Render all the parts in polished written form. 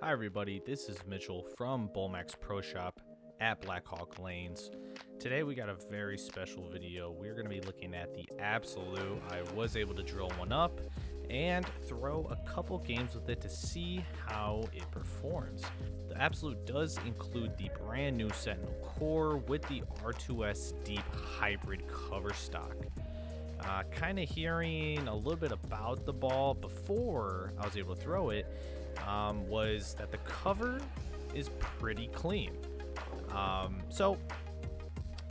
Hi everybody, this is Mitchell from Bullmax Pro Shop at Blackhawk Lanes. Today we got a very special video. We're going to be looking at the Absolute. I was able to drill one up and throw a couple games with it to see how it performs. The Absolute does include the brand new Sentinel core with the R2S Deep Hybrid cover stock. Kind of hearing a little bit about the ball before I was able to throw it was that the cover is pretty clean. So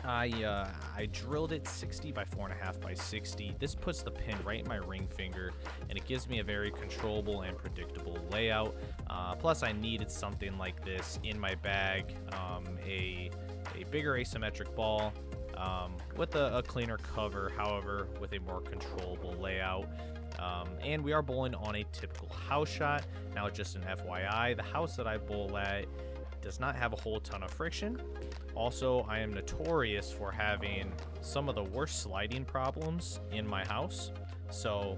I drilled it 60 by 4.5 by 60. This puts the pin right in my ring finger, and it gives me a very controllable and predictable layout. Plus, I needed something like this in my bag, a bigger asymmetric ball with a cleaner cover, however, with a more controllable layout. And we are bowling on a typical house shot. Now, just an FYI, the house that I bowl at does not have a whole ton of friction. Also, I am notorious for having some of the worst sliding problems in my house, so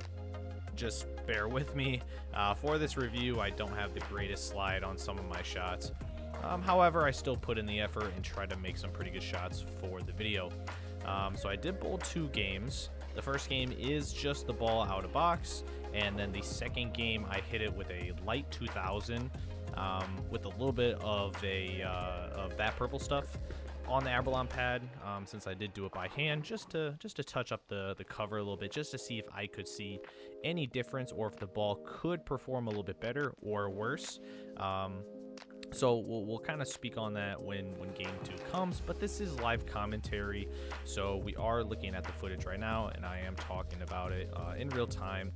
just bear with me. For this review, I don't have the greatest slide on some of my shots. However, I still put in the effort and try to make some pretty good shots for the video. So I did bowl 2 games. The first game is just the ball out of box, and then the second game I hit it with a light 2000 with a little bit of that purple stuff on the Abralon pad, since I did do it by hand, just to touch up the cover a little bit, just to see if I could see any difference or if the ball could perform a little bit better or worse. So we'll kind of speak on that when game 2 comes, but this is live commentary, so we are looking at the footage right now, and I am talking about it in real time.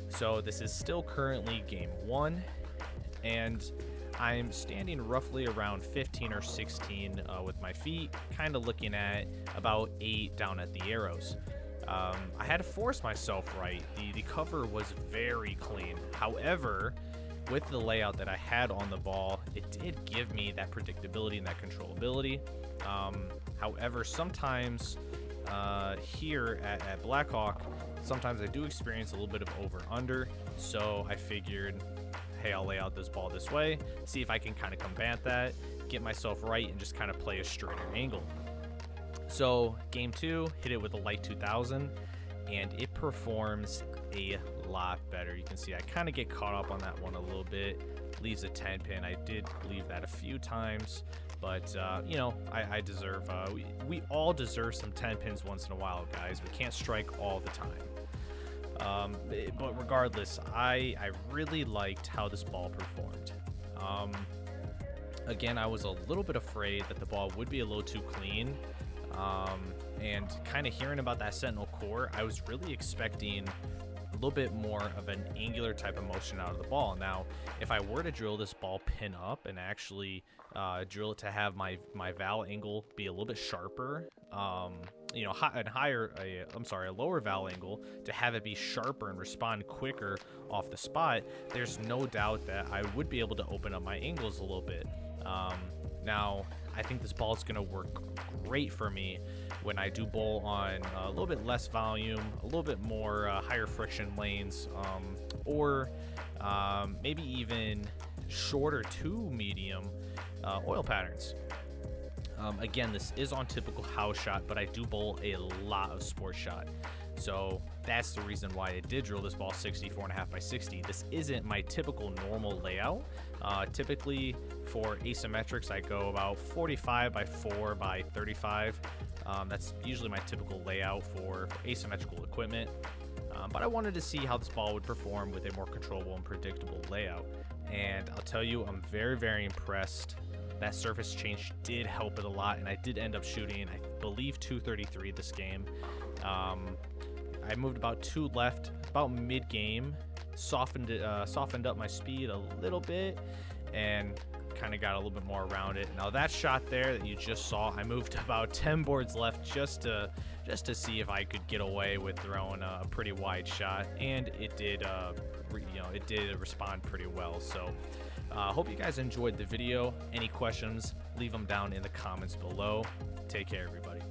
So this is still currently game 1, and I'm standing roughly around 15 or 16 with my feet, kind of looking at about 8 down at the arrows. I had to force myself right. The cover was very clean. However, with the layout that I had on the ball, it did give me that predictability and that controllability. However, sometimes here at Blackhawk, sometimes I do experience a little bit of over-under, so I figured, hey, I'll lay out this ball this way, see if I can kind of combat that, get myself right, and just kind of play a straighter angle. So game 2, hit it with a light 2000, and it performs a lot better. You can see I kind of get caught up on that one a little bit, leaves a 10 pin. I did leave that a few times, but you know, I deserve, we all deserve some 10 pins once in a while, guys. We can't strike all the time. But regardless, I really liked how this ball performed. Again, I was a little bit afraid that the ball would be a little too clean, and kind of hearing about that Sentinel core, I was really expecting a little bit more of an angular type of motion out of the ball. Now, if I were to drill this ball pin up and actually drill it to have my valve angle be a little bit sharper, you know, a lower valve angle to have it be sharper and respond quicker off the spot, there's no doubt that I would be able to open up my angles a little bit. Now, I think this ball is going to work great for me when I do bowl on a little bit less volume, a little bit more higher friction lanes, or maybe even shorter to medium oil patterns. Again, this is on typical house shot, but I do bowl a lot of sport shot. So that's the reason why I did drill this ball 64.5 by 60. This isn't my typical normal layout. Typically for asymmetrics, I go about 45 by 4 by 35. That's usually my typical layout for asymmetrical equipment. But I wanted to see how this ball would perform with a more controllable and predictable layout. And I'll tell you, I'm very, very impressed. That surface change did help it a lot, and I did end up shooting, I believe, 233 this game. I moved about 2 left, about mid-game, softened up my speed a little bit, and kind of got a little bit more around it. Now that shot there that you just saw, I moved about 10 boards left just to see if I could get away with throwing a pretty wide shot, and it did, it did respond pretty well. So hope you guys enjoyed the video. Any questions, leave them down in the comments below. Take care, everybody.